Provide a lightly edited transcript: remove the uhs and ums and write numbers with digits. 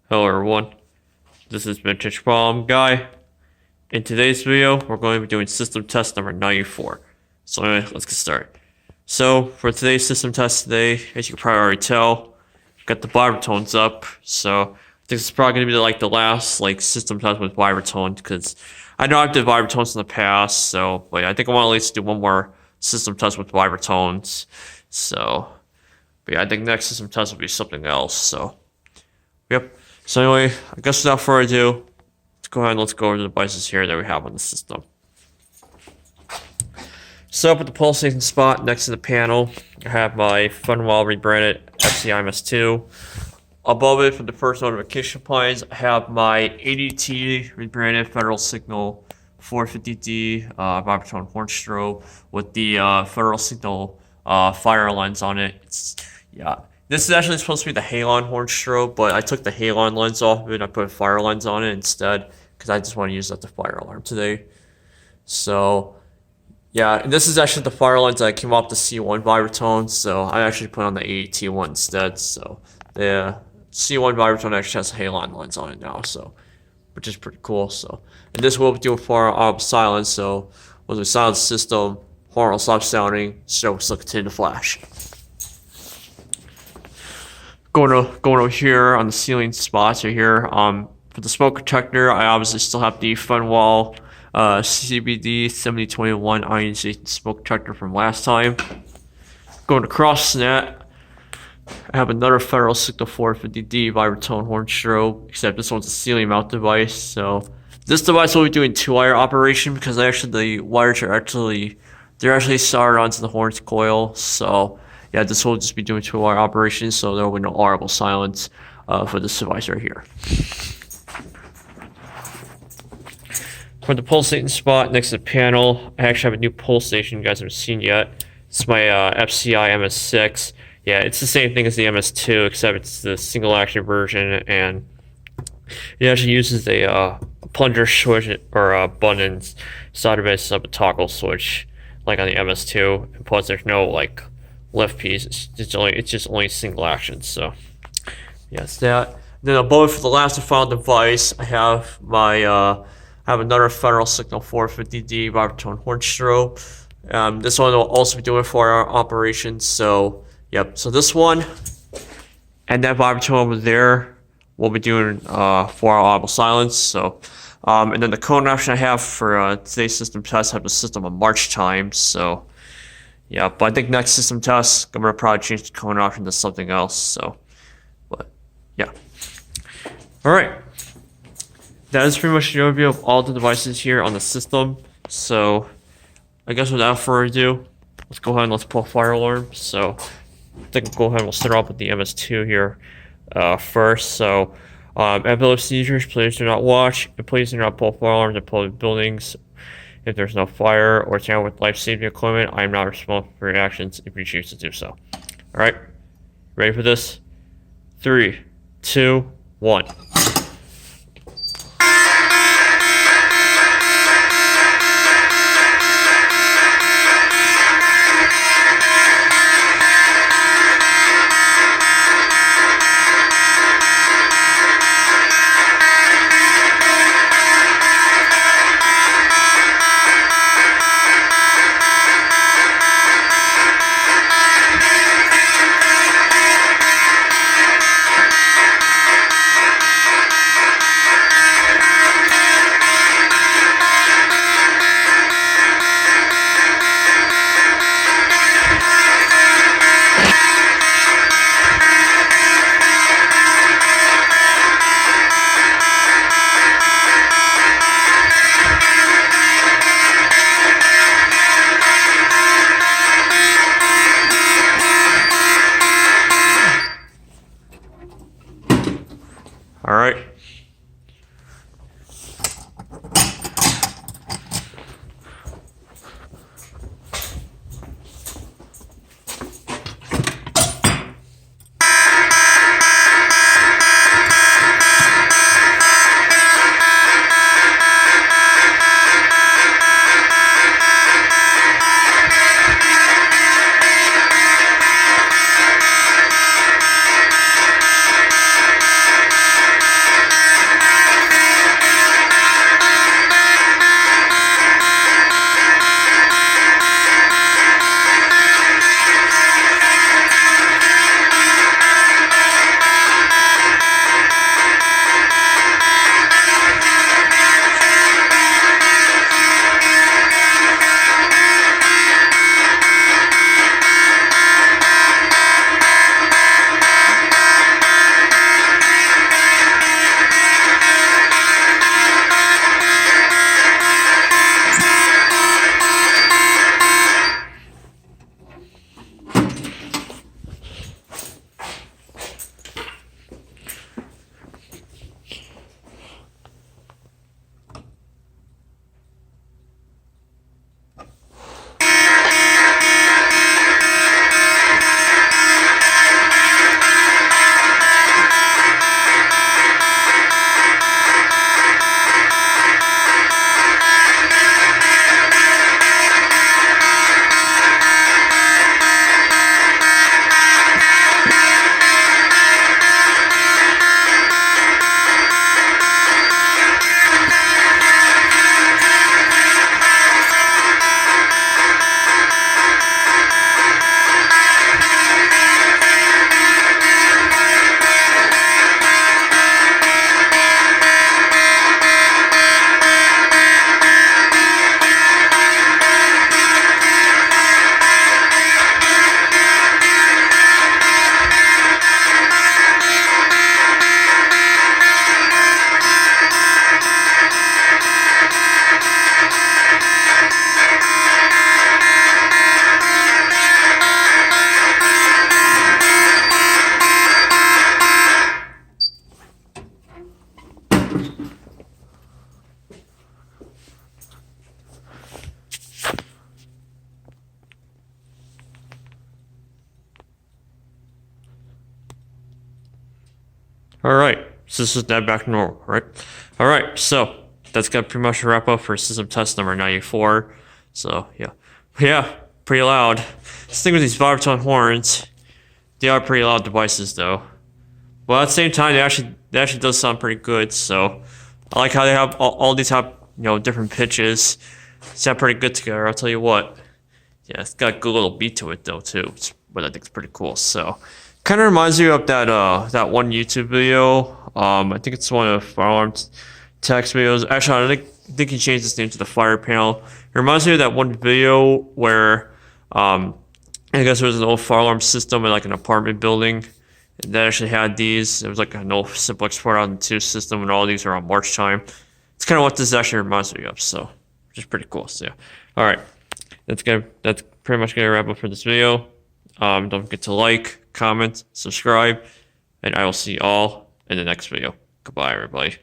Hello everyone, this is Vintage Bomb Guy. In today's video, we're going to be doing system test number 94. So anyway, let's get started. So for today's system test today, as you can probably already tell, got the vibratones up. So I think this is probably going to be like the last system test with vibratones because I know I've did vibratones in the past. So but I think I want to at least do one more system test with vibratones. So but yeah, I think next system test will be something else. So yep. So anyway, I guess without further ado, let's go ahead and let's go over the devices here that we have on the system. So up at the pulsating spot next to the panel, I have my fenwal rebranded FCI MS2. Above it for the first notification pines, I have my ADT rebranded Federal Signal 450D vibratone horn strobe with the Federal Signal fire lens on it. Yeah. This is actually supposed to be the halon horn strobe, but I took the halon lens off of it and I put a fire lens on it instead because I just want to use that to fire alarm today. So, yeah, and this is actually the fire lens that came off the C1 vibratone, so I actually put on the AET one instead. So, the C1 vibratone actually has a halon lens on it now, so which is pretty cool. So, and this will be doing for silence, so when we silence the system, horn will stop sounding, strobe will continue to flash. Going over here on the ceiling spots right here. For the smoke detector, I obviously still have the fenwal CBD 7021 ionization smoke detector from last time. Going across that, I have another Federal Signal 450D vibratone horn strobe, except this one's a ceiling mount device. So this device will be doing 2-wire operation because the wires are actually soldered onto the horn's coil. So yeah, this will just be doing 2-wire operations, so there will be no audible silence for this device right here. For the pulsating spot next to the panel, I actually have a new pulse station you guys haven't seen yet. It's my FCI MS6. Yeah, it's the same thing as the MS2, except it's the single action version, and it actually uses a plunger switch or a button inside of it instead of a toggle switch like on the MS2. And plus, there's no lift piece. It's just only single action. So yes, that. Then above for the last and final device, I have my I have another Federal Signal 450D vibratone horn strobe. This one will also be doing 4-hour operations. So yep. So this one and that vibratone over there will be doing 4-hour audible silence. So and then the cone option I have for today's system test, I have the system on March time. So yeah, but I think next system test, I'm going to probably change the cone option to something else, so, but, yeah. Alright, that is pretty much the overview of all the devices here on the system, so, I guess without further ado, let's go ahead and let's pull fire alarm. So, I think we'll go ahead and we'll start off with the MS2 here, first. So, epilepsy seizures, please do not watch, and please do not pull fire alarms in public buildings. If there's no fire or tamper with life-saving equipment, I am not responsible for your actions if you choose to do so. Alright, ready for this? 3, 2, 1. Alright. All right, so this is now back to normal, right? All right, so that's gonna pretty much wrap up for system test number 94. So yeah, pretty loud. This thing with these vibratone horns, they are pretty loud devices though. But at the same time, they actually does sound pretty good. So I like how they have all these have different pitches. Sound pretty good together. I'll tell you what. Yeah, it's got a good little beat to it though too, but I think it's pretty cool. So, kind of reminds you of that one YouTube video. I think it's one of Fire Alarm Tech's videos. Actually, I think he changed his name to the Fire Panel. It reminds me of that one video where I guess there was an old fire alarm system in like an apartment building that actually had these. It was like an old simplex 4002 system, and all these are on March time. It's kind of what this actually reminds me of. So, which is pretty cool. So, yeah. All right. That's pretty much gonna wrap up for this video. Don't forget to like, comment, subscribe, and I will see you all in the next video. Goodbye, everybody.